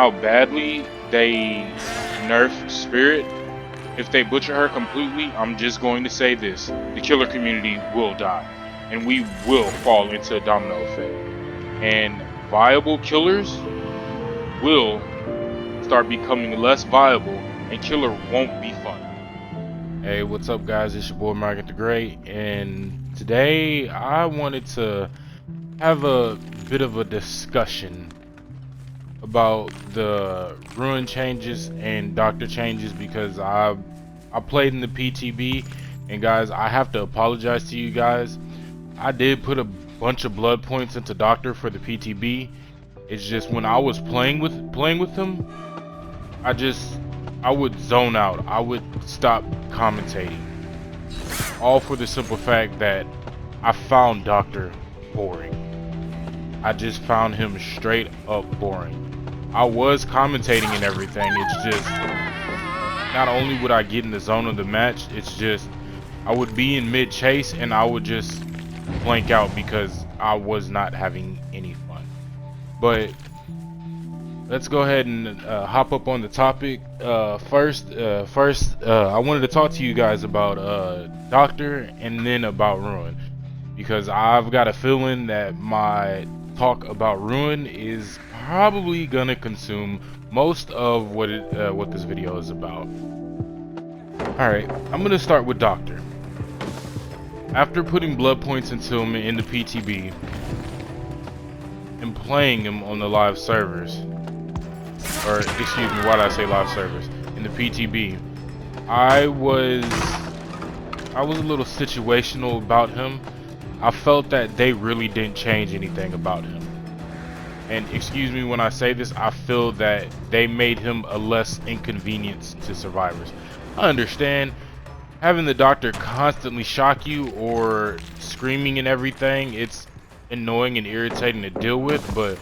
how badly they nerf Spirit, if they butcher her completely, I'm just going to say this: the killer community will die, and we will fall into a domino effect. And viable killers will start becoming less viable, and killer won't be fun. Hey, what's up, guys? It's your boy Margaret the Great, and today I wanted to have a bit of a discussion about the Ruin changes and Doctor changes because I played in the PTB, and guys, I have to apologize to you guys. I did put a bunch of blood points into Doctor for the PTB. It's just when I was playing with him, I would zone out. I would stop commentating. All for the simple fact that I found Doctor boring. I just found him straight up boring. I was commentating and everything. It's just not only would I get in the zone of the match, it's just I would be in mid chase and I would just blank out because I was not having any fun. But let's go ahead and hop up on the topic. First, I wanted to talk to you guys about Doctor and then about Ruin, because I've got a feeling that my talk about Ruin is probably gonna consume most of what this video is about. Alright, I'm gonna start with Doctor. After putting blood points into him in the PTB and playing him on the live servers, or excuse me, why did I say live servers? In the PTB, I was a little situational about him. I felt that they really didn't change anything about him. And excuse me when I say this, I feel that they made him a less inconvenience to survivors. I understand having the Doctor constantly shock you or screaming and everything, it's annoying and irritating to deal with, but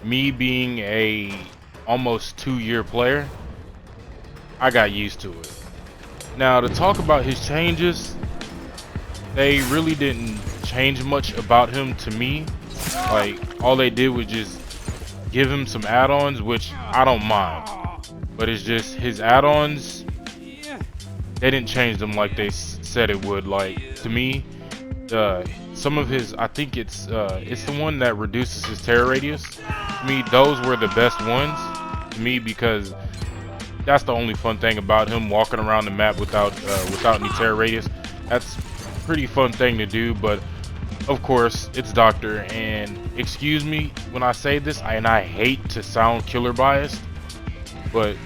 me being a almost 2-year player, I got used to it. Now, to talk about his changes, they really didn't change much about him to me. Like, all they did was just give him some add-ons, which I don't mind, but it's just his add-ons, they didn't change them like they said it would. Like, to me, some of his, I think it's the one that reduces his terror radius. To me, those were the best ones to me, because that's the only fun thing about him, walking around the map without any terror radius. That's a pretty fun thing to do, but of course it's Doctor, and excuse me when I say this, and I hate to sound killer biased, but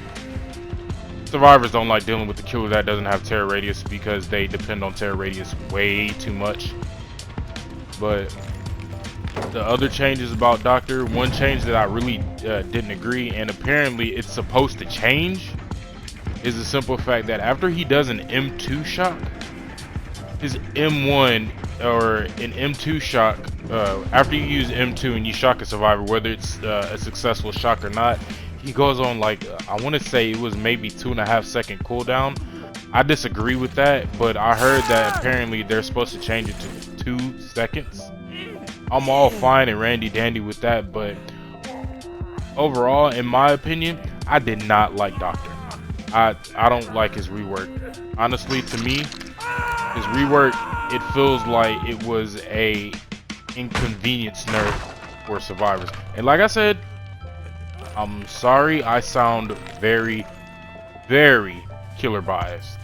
survivors don't like dealing with the killer that doesn't have terror radius because they depend on terror radius way too much. But the other changes about Doctor, one change that I really didn't agree, and apparently it's supposed to change, is the simple fact that after he does an M2 shock, his M1 or an M2 shock, after you use M2 and you shock a survivor, whether it's a successful shock or not, he goes on like, I want to say it was maybe 2.5 second cooldown. I disagree with that, but I heard that apparently they're supposed to change it to 2 seconds. I'm all fine and randy dandy with that, but overall, in my opinion, I did not like Doctor. I don't like his rework. Honestly, to me, his rework, it feels like it was a inconvenience nerf for survivors. And like I said, I'm sorry I sound very, very killer biased.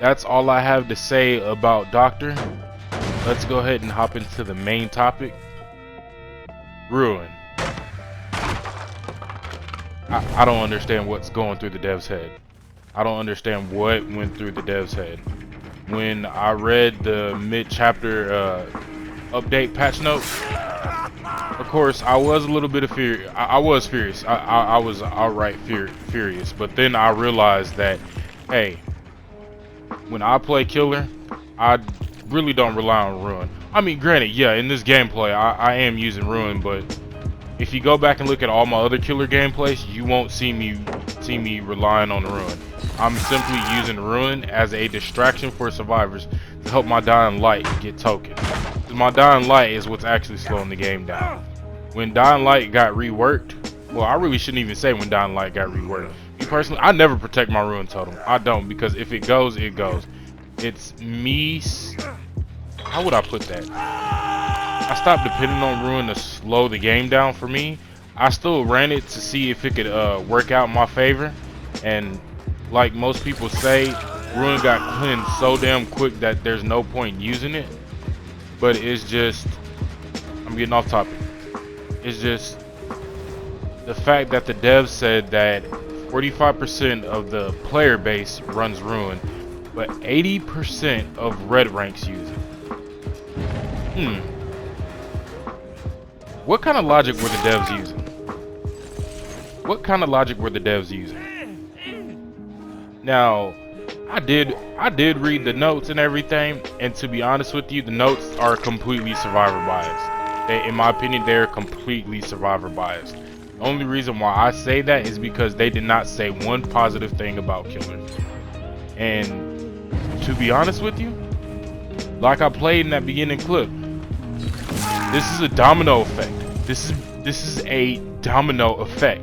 That's all I have to say about Doctor. Let's go ahead and hop into the main topic. Ruin. I don't understand what's going through the dev's head. I don't understand what went through the dev's head. When I read the mid-chapter update patch notes, of course, I was a little bit of fear. I was furious. I was outright furious. But then I realized that, hey, when I play killer, I really don't rely on Ruin. I mean, granted, yeah, in this gameplay, I am using Ruin, but if you go back and look at all my other killer gameplays, you won't see me relying on Ruin. I'm simply using Ruin as a distraction for survivors to help my Dying Light get token. My Dying Light is what's actually slowing the game down. when Dying Light got reworked, well, I really shouldn't even say when Dying Light got reworked. Me personally, I never protect my Ruin Totem. I don't, because if it goes, it goes. It's me. How would I put that? I stopped depending on Ruin to slow the game down for me. I still ran it to see if it could work out in my favor. And like most people say, Ruin got cleansed so damn quick that there's no point using it. But it's just, I'm getting off topic. It's just the fact that the devs said that 45% of the player base runs Ruin, but 80% of red ranks use it. What kind of logic were the devs using? What kind of logic were the devs using? Now, I did read the notes and everything, and to be honest with you, the notes are completely survivor biased. In my opinion, they're completely survivor biased. The only reason why I say that is because they did not say one positive thing about Killer. And to be honest with you, like I played in that beginning clip, this is a domino effect. This is a domino effect.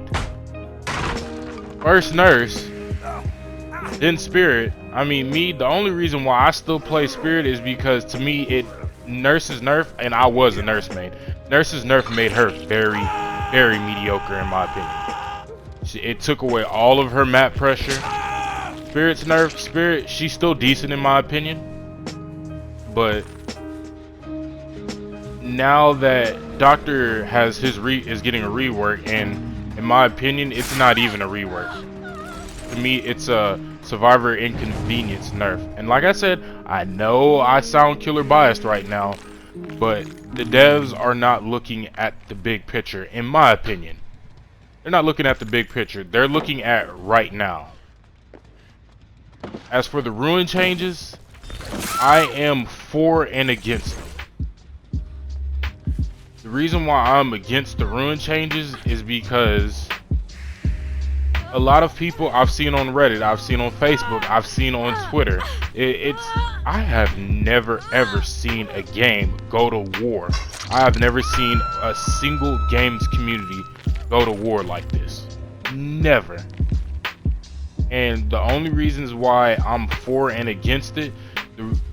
First Nurse, then Spirit. I mean, the only reason why I still play Spirit is because to me, Nurse's nerf, and I was a Nurse main. Nurse's nerf made her very, very mediocre in my opinion. It took away all of her map pressure. Spirit's nerf, she's still decent in my opinion. But now that Doctor has is getting a rework, and in my opinion, it's not even a rework. To me, it's a survivor inconvenience nerf. And like I said, I know I sound killer biased right now, but the devs are not looking at the big picture, in my opinion. They're not looking at the big picture. They're looking at right now. As for the Ruin changes, I am for and against them. The reason why I'm against the Ruin changes is because a lot of people I've seen on Reddit, I've seen on Facebook, I've seen on Twitter, I have never ever seen a game go to war. I have never seen a single games community go to war like this. Never. And the only reasons why I'm for and against it,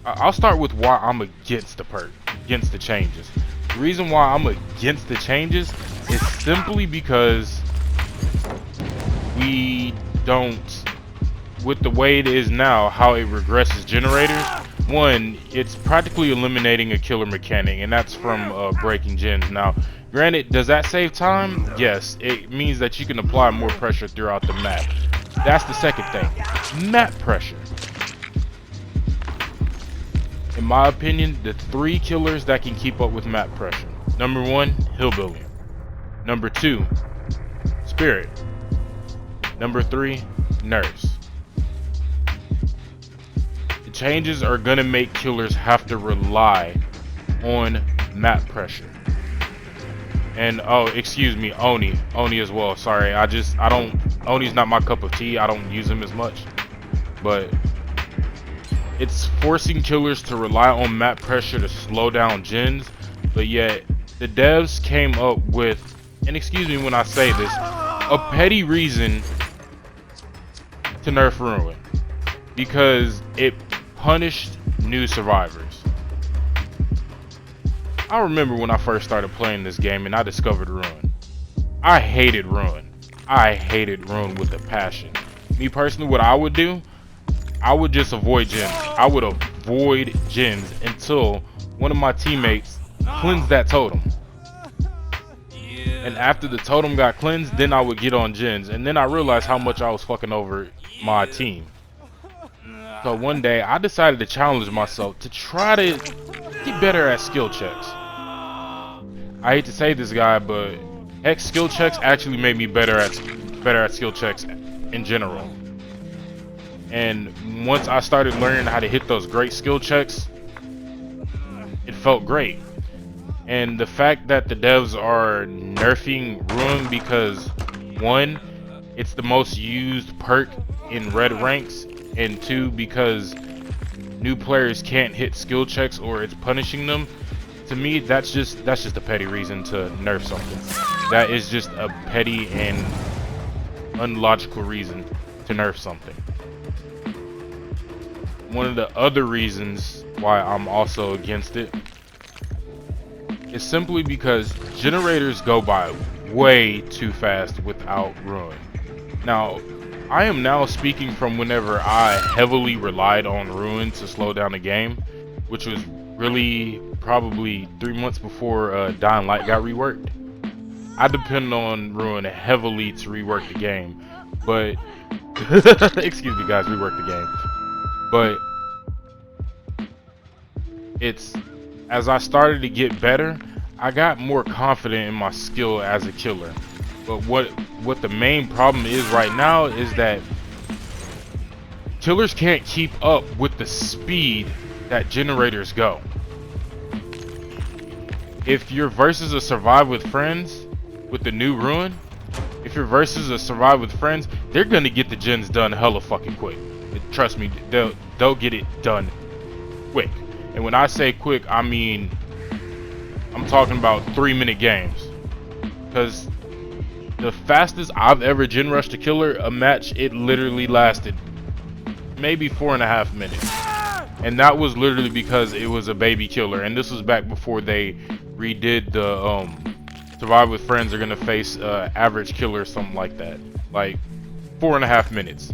I'll start with why I'm against the changes. The reason why I'm against the changes is simply because we don't, with the way it is now, how it regresses generators. One, it's practically eliminating a killer mechanic, and that's from breaking gens. Now, granted, does that save time? Yes, it means that you can apply more pressure throughout the map. That's the second thing, map pressure. In my opinion, the 3 killers that can keep up with map pressure. Number 1, Hillbilly. Number 2, Spirit. Number 3, Nurse. The changes are gonna make killers have to rely on map pressure. And oh, excuse me, Oni as well. Sorry, Oni's not my cup of tea. I don't use him as much. But it's forcing killers to rely on map pressure to slow down gens, but yet the devs came up with, and excuse me when I say this, a petty reason to nerf Ruin, because it punished new survivors. I remember when I first started playing this game and I discovered Ruin. I hated Ruin. I hated Ruin with a passion. Me personally, what I would do, I would just avoid gens. I would avoid gens until one of my teammates cleansed that totem. And after the totem got cleansed, then I would get on gens. And then I realized how much I was fucking over my team. So one day I decided to challenge myself to try to get better at skill checks. I hate to say this, guy, but heck, skill checks actually made me better at skill checks in general. And once I started learning how to hit those great skill checks, it felt great. And the fact that the devs are nerfing Ruin because, one, it's the most used perk in red ranks, and 2, because new players can't hit skill checks or it's punishing them, to me, that's just a petty reason to nerf something. That is just a petty and unlogical reason to nerf something. One of the other reasons why I'm also against it is simply because generators go by way too fast without Ruin. Now, I am now speaking from whenever I heavily relied on Ruin to slow down the game, which was really probably 3 months before Dying Light got reworked. I depend on Ruin heavily to rework the game, but excuse me guys, rework the game. But it's, as I started to get better, I got more confident in my skill as a killer. But what the main problem is right now is that killers can't keep up with the speed that generators go. If you're versus a survive with friends with the new Ruin, if you're versus a survive with friends, they're gonna get the gens done hella fucking quick. Trust me, they'll get it done quick. And when I say quick, I mean I'm talking about 3-minute games. Because the fastest I've ever gen rushed a killer a match, it literally lasted maybe 4.5 minutes. And that was literally because it was a baby killer. And this was back before they redid the Survive with Friends are gonna face average killer or something like that. Like 4.5 minutes.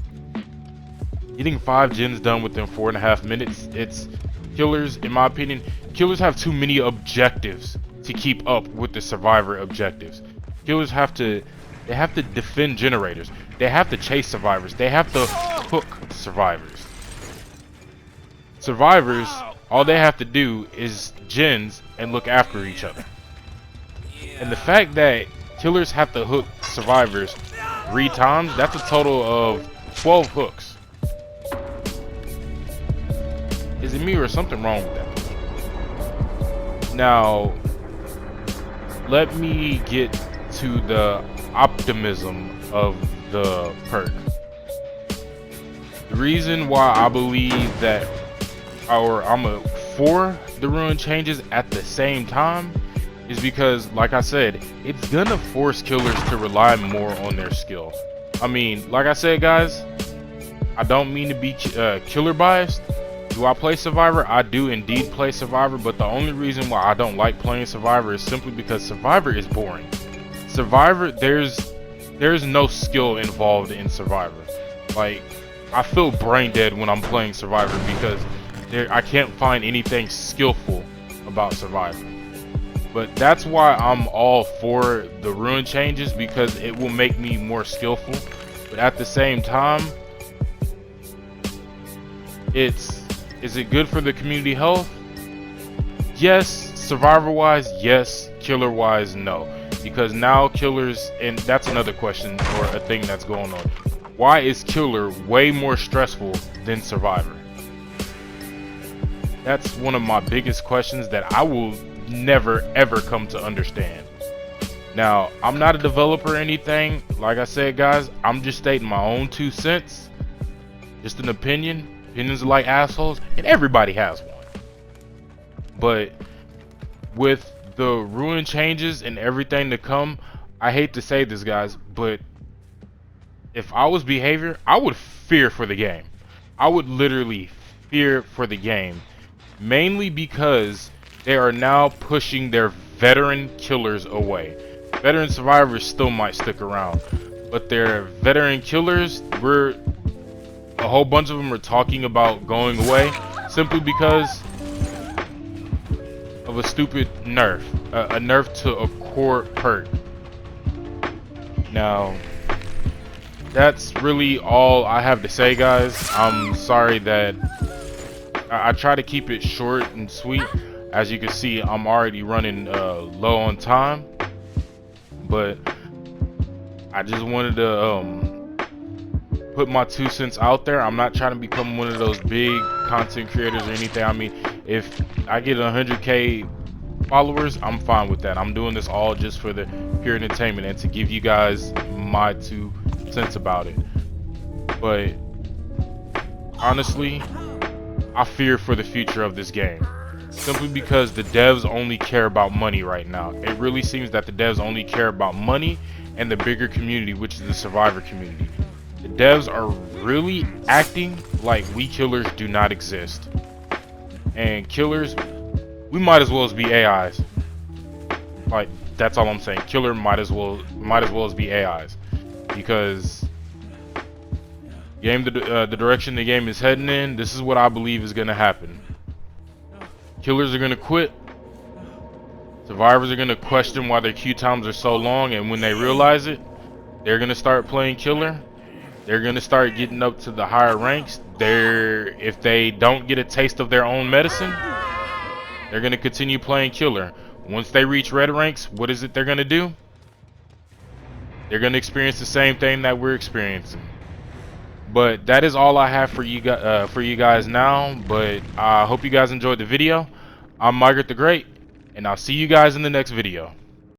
Getting 5 gens done within 4.5 minutes, it's killers, in my opinion, killers have too many objectives to keep up with the survivor objectives. Killers have to defend generators. They have to chase survivors. They have to hook survivors. Survivors, all they have to do is gens and look after each other. And the fact that killers have to hook survivors 3 times, that's a total of 12 hooks. Is it me or something wrong with that? Now, let me get to the optimism of the perk. The reason why I believe that, or I'm for the Ruin changes at the same time, is because, like I said, it's gonna force killers to rely more on their skill. I mean, like I said, guys, I don't mean to be killer biased. Do I play Survivor? I do indeed play Survivor, but the only reason why I don't like playing Survivor is simply because Survivor is boring. Survivor, there's no skill involved in Survivor. Like, I feel brain dead when I'm playing Survivor because I can't find anything skillful about Survivor. But that's why I'm all for the Ruin changes, because it will make me more skillful. But at the same time, is it good for the community health? Yes. Survivor wise, yes. Killer wise, no. Because now killers, and that's another question or a thing that's going on. Why is killer way more stressful than survivor? That's one of my biggest questions that I will never ever come to understand. Now, I'm not a developer or anything. Like I said, guys, I'm just stating my own 2 cents. Just an opinion. Opinions are like assholes, and everybody has one. But with the Ruin changes and everything to come, I hate to say this, guys, but if I was behavior, I would fear for the game. I would literally fear for the game, mainly because they are now pushing their veteran killers away. Veteran survivors still might stick around, but their veteran killers, a whole bunch of them are talking about going away simply because of a stupid nerf, a nerf to a core perk. Now, that's really all I have to say, guys. I'm sorry that I try to keep it short and sweet. As you can see, I'm already running low on time, but I just wanted to put my 2 cents out there. I'm not trying to become one of those big content creators or anything. I mean, if I get 100K followers, I'm fine with that. I'm doing this all just for the pure entertainment and to give you guys my 2 cents about it. But honestly, I fear for the future of this game. simply because the devs only care about money right now. It really seems that the devs only care about money and the bigger community, which is the survivor community. The devs are really acting like we killers do not exist. And killers, we might as well as be AIs. Like, that's all I'm saying. Killer might as well as be AIs, because the direction the game is heading in, this is what I believe is going to happen. Killers are going to quit. Survivors are going to question why their queue times are so long, and when they realize it, they're going to start playing killer. They're going to start getting up to the higher ranks. If they don't get a taste of their own medicine, they're going to continue playing killer. Once they reach red ranks, what is it they're going to do? They're going to experience the same thing that we're experiencing. But that is all I have for you guys now. But I hope you guys enjoyed the video. I'm Margaret the Great, and I'll see you guys in the next video.